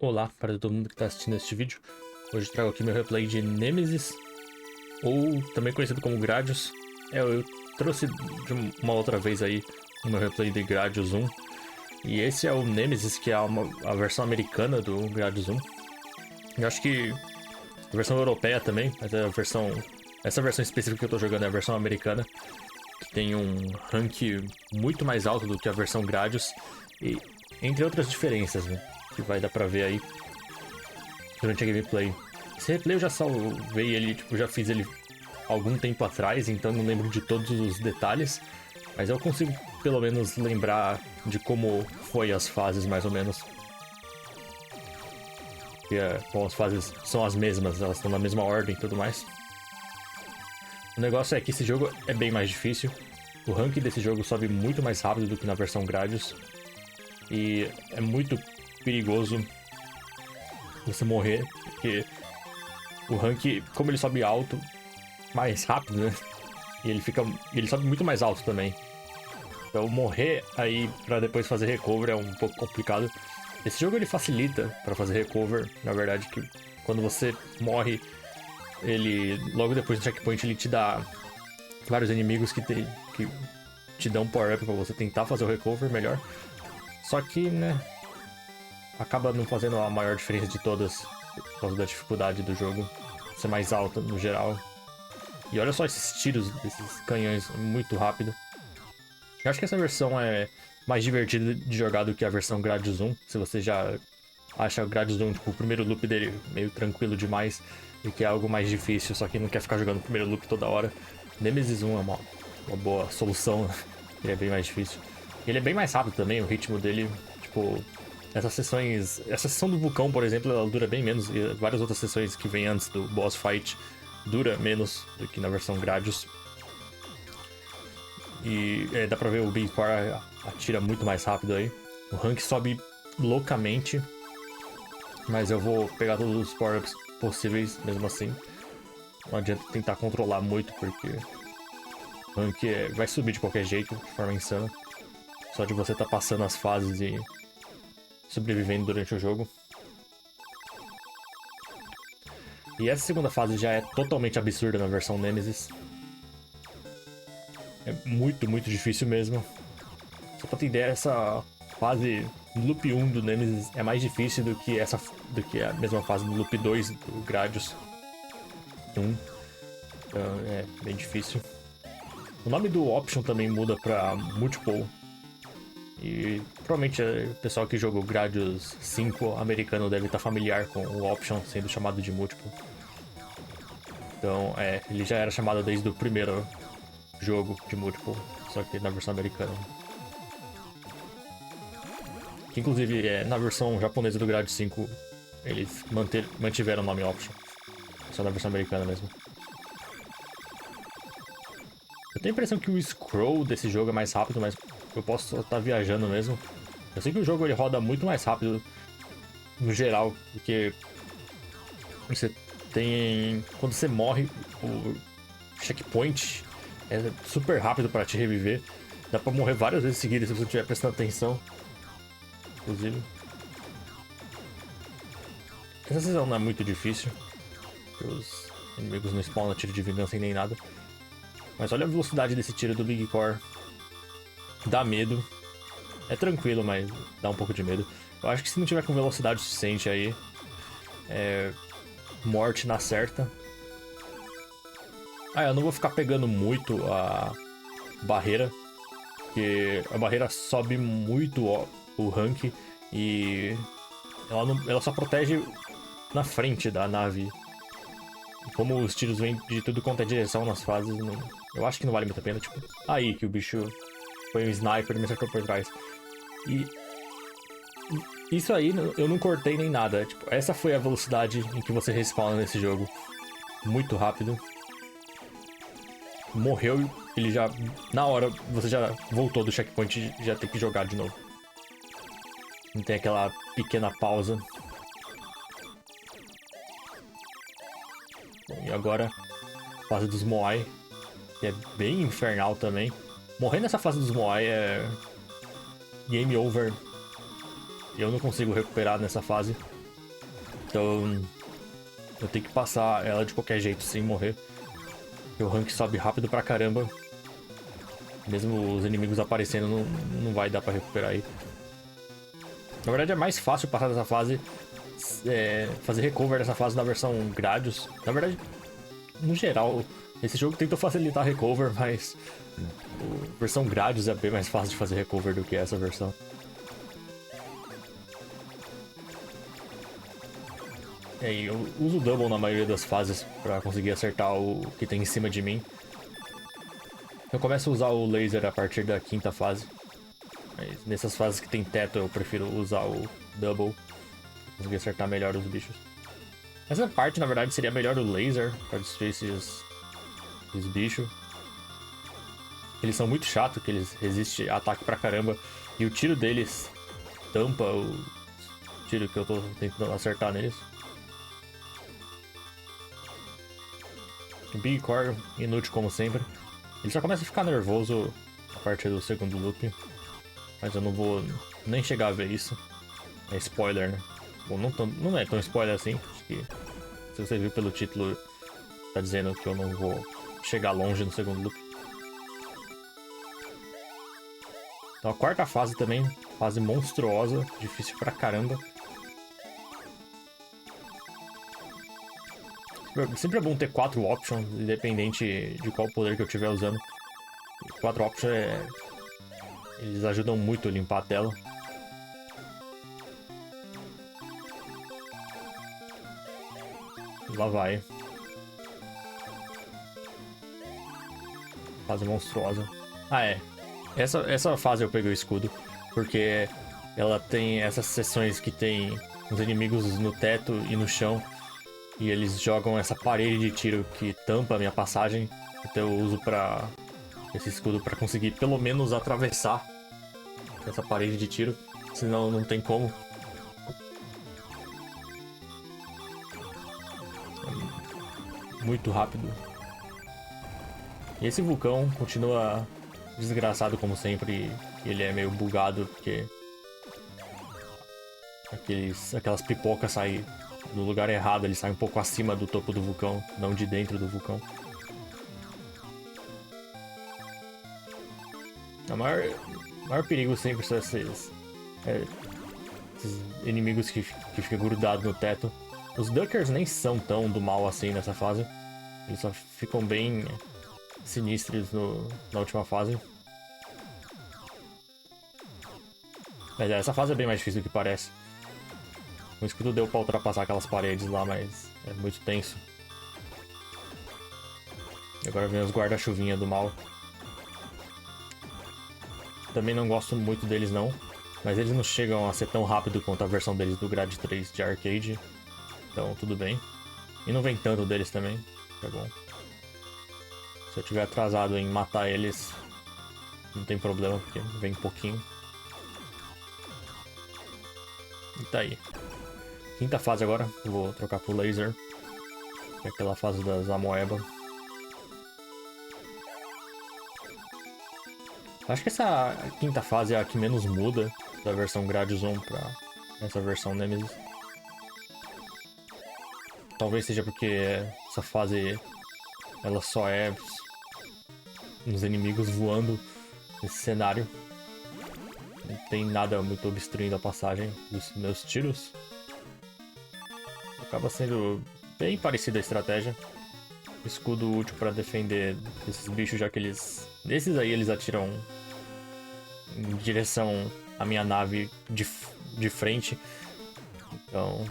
Olá para todo mundo que está assistindo este vídeo. Hoje trago aqui meu replay de Nemesis, ou também conhecido como Gradius. Eu trouxe de uma outra vez aí o meu replay de Gradius 1. E esse é o Nemesis, que é a versão americana do Gradius 1. Eu acho que a versão europeia também, mas essa versão específica que eu tô jogando é a versão americana, que tem um rank muito mais alto do que a versão Gradius, e entre outras diferenças, né, que vai dar pra ver aí durante a gameplay. Esse replay eu já salvei ele, tipo, já fiz ele algum tempo atrás, então não lembro de todos os detalhes, mas eu consigo pelo menos lembrar de como foi as fases, mais ou menos. Bom, as fases são as mesmas, elas estão na mesma ordem e tudo mais. O negócio é que esse jogo é bem mais difícil. O rank desse jogo sobe muito mais rápido do que na versão Gradius. E é muito perigoso você morrer, porque o rank, como ele sobe alto, mais rápido, né? E ele sobe muito mais alto também. Então morrer aí pra depois fazer recover é um pouco complicado. Esse jogo ele facilita pra fazer recover, na verdade, que quando você morre, ele logo depois do checkpoint ele te dá vários inimigos que te dão power-up pra você tentar fazer o recover melhor. Só que, né, acaba não fazendo a maior diferença de todas por causa da dificuldade do jogo ser mais alta no geral. E olha só esses tiros desses canhões muito rápido. Eu acho que essa versão é mais divertida de jogar do que a versão Gradius 1. Se você já acha o Gradius 1, tipo, o primeiro loop dele meio tranquilo demais e que é algo mais difícil, só que não quer ficar jogando o primeiro loop toda hora, Nemesis 1 é uma boa solução. Ele é bem mais difícil. Ele é bem mais rápido também, o ritmo dele, tipo, essa sessão do vulcão, por exemplo, ela dura bem menos, e várias outras sessões que vêm antes do boss fight dura menos do que na versão Gradius. E dá pra ver o Big Core atira muito mais rápido aí. O rank sobe loucamente, mas eu vou pegar todos os power-ups possíveis mesmo assim. Não adianta tentar controlar muito, porque o rank vai subir de qualquer jeito, de forma insana. Só de você estar passando as fases e sobrevivendo durante o jogo. E essa segunda fase já é totalmente absurda na versão Nemesis. É muito, muito difícil mesmo. Só pra ter ideia, essa fase no Loop 1 do Nemesis é mais difícil do que a mesma fase no Loop 2 do Gradius 1. Então é bem difícil. O nome do Option também muda pra Multiple. E provavelmente o pessoal que jogou Gradius 5 americano deve estar familiar com o Option sendo chamado de Multiple. Então, ele já era chamado desde o primeiro jogo de Multiple, só que na versão americana. Que, inclusive, na versão japonesa do Gradius 5, eles mantiveram o nome Option. Só na versão americana mesmo. Eu tenho a impressão que o scroll desse jogo é mais rápido, mas eu posso estar viajando mesmo. Eu sei que o jogo ele roda muito mais rápido no geral, porque você tem... Quando você morre, o checkpoint é super rápido para te reviver. Dá pra morrer várias vezes seguidas se você estiver prestando atenção. Inclusive. Essa sessão não é muito difícil. Os inimigos não spawnam tiro de vingança nem nada. Mas olha a velocidade desse tiro do Big Core. Dá medo. É tranquilo, mas dá um pouco de medo. Eu acho que se não tiver com velocidade suficiente aí, morte na certa. Eu não vou ficar pegando muito a barreira, porque a barreira sobe muito o rank e ela só protege na frente da nave. E como os tiros vêm de tudo quanto é direção nas fases, eu acho que não vale muito a pena. Tipo, aí que o bicho foi um sniper e me acertou por trás. E isso aí eu não cortei nem nada. Tipo, essa foi a velocidade em que você respawna nesse jogo. Muito rápido. Morreu, ele já... Na hora, você já voltou do checkpoint e já tem que jogar de novo. Não tem aquela pequena pausa. Bom, e agora, fase dos Moai, que é bem infernal também. Morrer nessa fase dos Moai é... game over. Eu não consigo recuperar nessa fase. Então eu tenho que passar ela de qualquer jeito, sem morrer. Porque o rank sobe rápido pra caramba. Mesmo os inimigos aparecendo, não vai dar pra recuperar aí. Na verdade é mais fácil passar dessa fase, fazer recover dessa fase na versão Gradius. Na verdade, no geral, esse jogo tenta facilitar recover, mas a versão Gradius é bem mais fácil de fazer recover do que essa versão. E eu uso o double na maioria das fases pra conseguir acertar o que tem em cima de mim. Eu começo a usar o laser a partir da 5ª fase. Mas nessas fases que tem teto eu prefiro usar o double pra conseguir acertar melhor os bichos. Essa parte na verdade seria melhor o laser pra destruir esses bichos. Eles são muito chatos, que eles resistem a ataque pra caramba. E o tiro deles tampa o tiro que eu tô tentando acertar neles. O Big Core, inútil como sempre. Ele só começa a ficar nervoso a partir do segundo loop. Mas eu não vou nem chegar a ver isso. É spoiler, né? Bom, não é tão spoiler assim. Acho que se você viu pelo título, tá dizendo que eu não vou chegar longe no segundo loop. Então a 4ª fase também, fase monstruosa, difícil pra caramba. Sempre é bom ter 4 options, independente de qual poder que eu estiver usando. 4 options eles ajudam muito a limpar a tela. Lá vai. Fase monstruosa. Ah, é. Essa fase eu peguei o escudo, porque ela tem essas seções que tem os inimigos no teto e no chão. E eles jogam essa parede de tiro que tampa a minha passagem. Então eu uso esse escudo pra conseguir pelo menos atravessar essa parede de tiro. Senão não tem como. É muito rápido. E esse vulcão continua desgraçado como sempre. E ele é meio bugado porque aquelas pipocas saem no lugar errado, ele sai um pouco acima do topo do vulcão, não de dentro do vulcão. O maior perigo sempre são esses inimigos que ficam grudados no teto. Os Duckers nem são tão do mal assim nessa fase. Eles só ficam bem sinistros na última fase. Mas essa fase é bem mais difícil do que parece. O escudo deu pra ultrapassar aquelas paredes lá, mas é muito tenso. E agora vem os guarda-chuvinha do mal. Também não gosto muito deles não, mas eles não chegam a ser tão rápido quanto a versão deles do Grade 3 de arcade. Então tudo bem. E não vem tanto deles também, que é bom. Se eu tiver atrasado em matar eles, não tem problema, porque vem pouquinho. E tá aí. 5ª fase agora, vou trocar pro laser. Que é aquela fase das amoeba. Acho que essa 5ª fase é a que menos muda da versão Gradius 1 pra essa versão Nemesis. Talvez seja porque essa fase ela só é uns inimigos voando nesse cenário. Não tem nada muito obstruindo a passagem dos meus tiros. Acaba sendo bem parecida a estratégia. Escudo útil para defender esses bichos, já que esses aí eles atiram em direção à minha nave de frente. Então,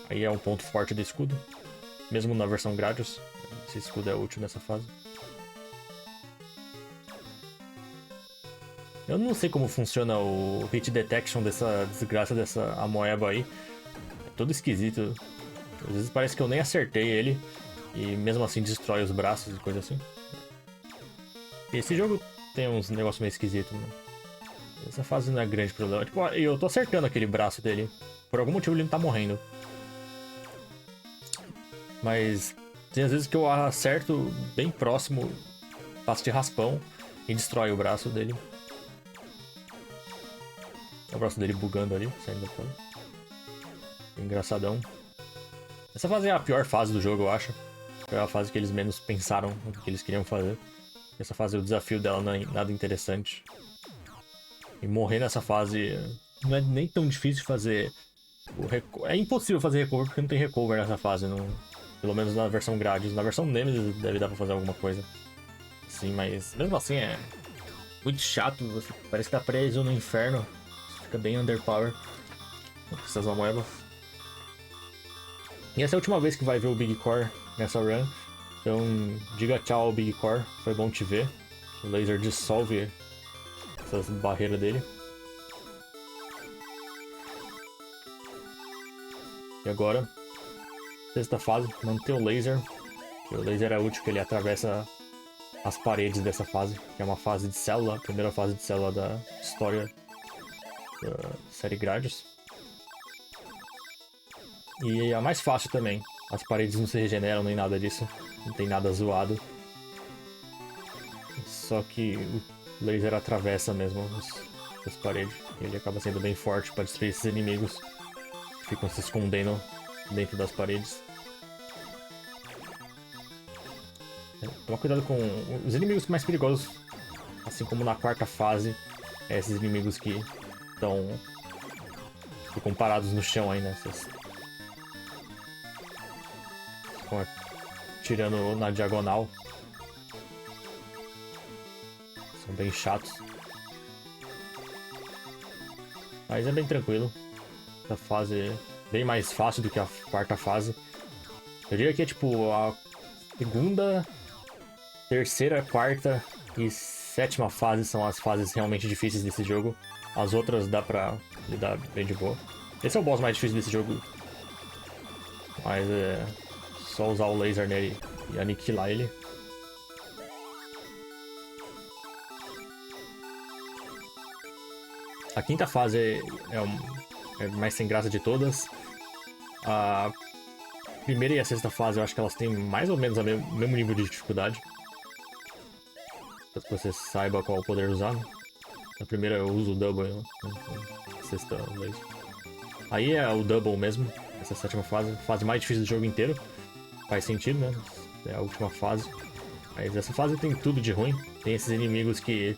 aí é um ponto forte do escudo. Mesmo na versão Gradius, esse escudo é útil nessa fase. Eu não sei como funciona o hit detection dessa desgraça dessa amoeba aí. É todo esquisito. Às vezes parece que eu nem acertei ele. E mesmo assim destrói os braços e coisa assim. Esse jogo tem uns negócios meio esquisitos, né? Essa fase não é grande problema. Tipo, eu tô acertando aquele braço dele. Por algum motivo ele não tá morrendo. Mas tem às vezes que eu acerto bem próximo, passo de raspão e destrói o braço dele. É o braço dele bugando ali, saindo da tela. Engraçadão. Essa fase é a pior fase do jogo, eu acho. Foi a fase que eles menos pensaram no que eles queriam fazer. Essa fase, o desafio dela não é nada interessante. E morrer nessa fase não é nem tão difícil fazer... É impossível fazer recover porque não tem recover nessa fase. Pelo menos na versão Gradius. Na versão Nemesis deve dar pra fazer alguma coisa. Sim, mas mesmo assim é muito chato. Você parece que tá preso no inferno. Você fica bem underpower com essas amoebas. E essa é a última vez que vai ver o Big Core nessa run. Então, diga tchau ao Big Core. Foi bom te ver. O laser dissolve essas barreiras dele. E agora, sexta fase, manter o laser. O laser é útil, que ele atravessa as paredes dessa fase, que é uma fase de célula, a primeira fase de célula da história da série Gradius. E é a mais fácil também. As paredes não se regeneram nem nada disso. Não tem nada zoado. Só que o laser atravessa mesmo as paredes. E ele acaba sendo bem forte para destruir esses inimigos que ficam se escondendo dentro das paredes. Toma cuidado com os inimigos mais perigosos. Assim como na quarta fase. Esses inimigos que ficam parados no chão aí, né? Ficam tirando na diagonal. São bem chatos. Mas é bem tranquilo. Essa fase é bem mais fácil do que a quarta fase. Eu diria que é tipo a segunda, terceira, quarta e sétima fase são as fases realmente difíceis desse jogo. As outras dá pra lidar bem de boa. Esse é o boss mais difícil desse jogo. Mas é só usar o laser nele e aniquilar ele. A quinta fase é mais sem graça de todas. A primeira e a sexta fase eu acho que elas têm mais ou menos o mesmo nível de dificuldade. Para que você saiba qual poder usar. Na primeira eu uso o double, né? Na sexta laser. Aí é o double mesmo, essa sétima fase. Fase mais difícil do jogo inteiro. Faz sentido, né? É a última fase. Mas essa fase tem tudo de ruim. Tem esses inimigos que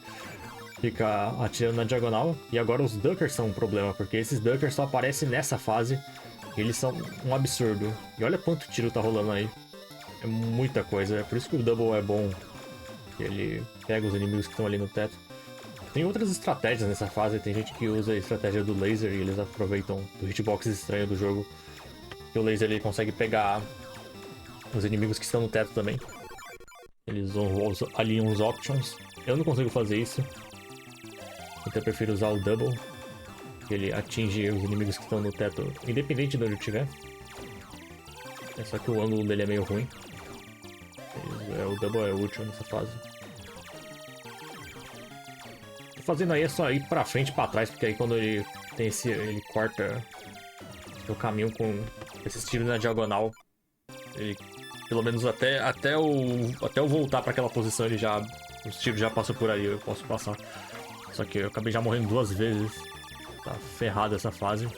fica atirando na diagonal. E agora os Duckers são um problema, porque esses Duckers só aparecem nessa fase. E eles são um absurdo. E olha quanto tiro tá rolando aí. É muita coisa. É por isso que o Double é bom. Ele pega os inimigos que estão ali no teto. Tem outras estratégias nessa fase. Tem gente que usa a estratégia do laser e eles aproveitam do hitbox estranho do jogo. Que o laser ele consegue pegar os inimigos que estão no teto também. Eles alinham os options. Eu não consigo fazer isso. Então eu prefiro usar o double. Que ele atinge os inimigos que estão no teto, independente de onde eu estiver. É só que o ângulo dele é meio ruim. O double é útil nessa fase. Tô fazendo aí é só ir pra frente e pra trás, porque aí quando ele tem ele corta o caminho com esses tiros na diagonal. Ele, pelo menos até eu voltar pra aquela posição, os tiros já passam por aí, eu posso passar. Só que eu acabei já morrendo 2 vezes. Tá ferrada essa fase.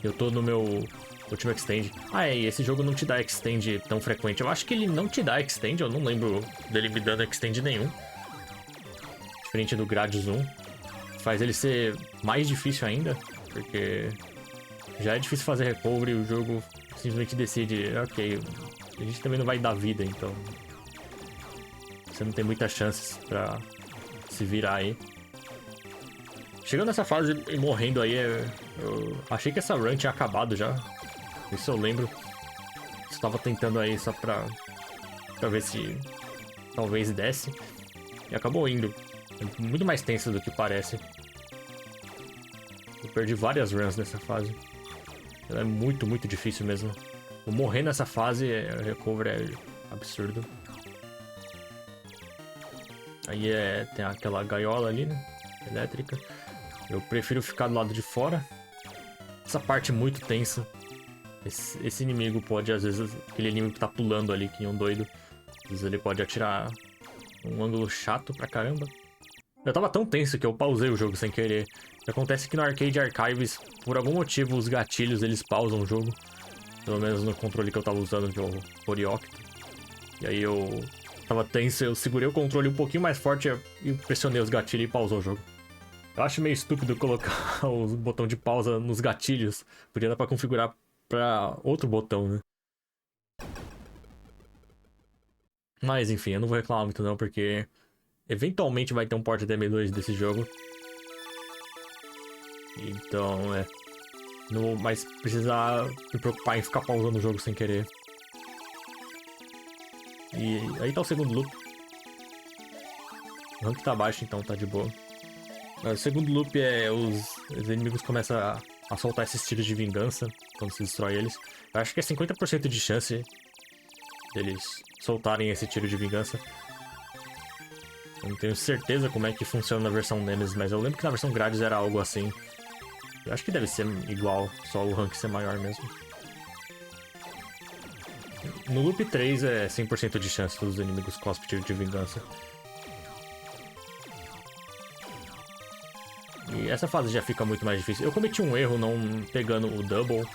Eu tô no meu último extend. E esse jogo não te dá extend tão frequente. Eu acho que ele não te dá extend, eu não lembro dele me dando extend nenhum. Diferente do Gradius 1. Faz ele ser mais difícil ainda, porque já é difícil fazer recovery, o jogo simplesmente decide, ok, a gente também não vai dar vida, então você não tem muitas chances pra se virar aí. Chegando nessa fase e morrendo aí, eu achei que essa run tinha acabado já. Isso eu lembro. Estava tentando aí só pra ver se talvez desse. E acabou indo. É muito mais tenso do que parece. Eu perdi várias runs nessa fase. Ela é muito, muito difícil mesmo. Eu morrer nessa fase, o recover é absurdo. Aí tem aquela gaiola ali, né? Elétrica. Eu prefiro ficar do lado de fora. Essa parte é muito tensa. Esse inimigo pode, às vezes, aquele inimigo que tá pulando ali, que é um doido. Às vezes ele pode atirar um ângulo chato pra caramba. Eu tava tão tenso que eu pausei o jogo sem querer. Acontece que no Arcade Archives, por algum motivo, os gatilhos eles pausam o jogo. Pelo menos no controle que eu tava usando de Oriocta. E aí eu tava tenso, eu segurei o controle um pouquinho mais forte e pressionei os gatilhos e pausou o jogo. Eu acho meio estúpido colocar o botão de pausa nos gatilhos. Podia dar pra configurar pra outro botão, né? Mas enfim, eu não vou reclamar muito não, porque eventualmente vai ter um port DM2 desse jogo. Então, não vou mais precisar me preocupar em ficar pausando o jogo sem querer. E aí tá o segundo loop. O rank tá baixo, então tá de boa. O segundo loop é os inimigos começam a soltar esses tiros de vingança quando se destrói eles. Eu acho que é 50% de chance deles soltarem esse tiro de vingança. Eu não tenho certeza como é que funciona na versão Nemesis, mas eu lembro que na versão Grades era algo assim. Eu acho que deve ser igual, só o rank ser maior mesmo. No loop 3 é 100% de chance dos inimigos cospem tiro de vingança. E essa fase já fica muito mais difícil. Eu cometi um erro não pegando o double,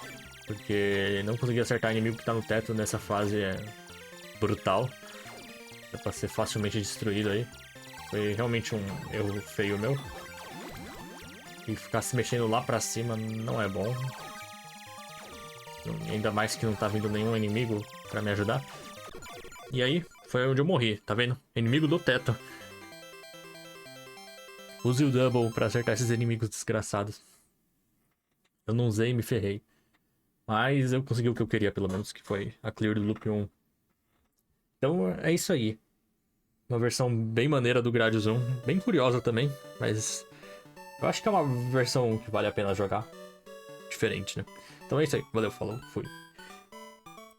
porque não consegui acertar o inimigo que tá no teto nessa fase, é brutal. É pra ser facilmente destruído aí. Foi realmente um erro feio meu. E ficar se mexendo lá pra cima não é bom. Ainda mais que não tá vindo nenhum inimigo pra me ajudar. E aí, foi onde eu morri, tá vendo? Inimigo do teto. Use o double pra acertar esses inimigos desgraçados. Eu não usei e me ferrei. Mas eu consegui o que eu queria, pelo menos, que foi a clear do loop 1. Então é isso aí. Uma versão bem maneira do Gradius 1. Bem curiosa também, mas eu acho que é uma versão que vale a pena jogar. Diferente, né? Então é isso aí. Valeu, falou, fui.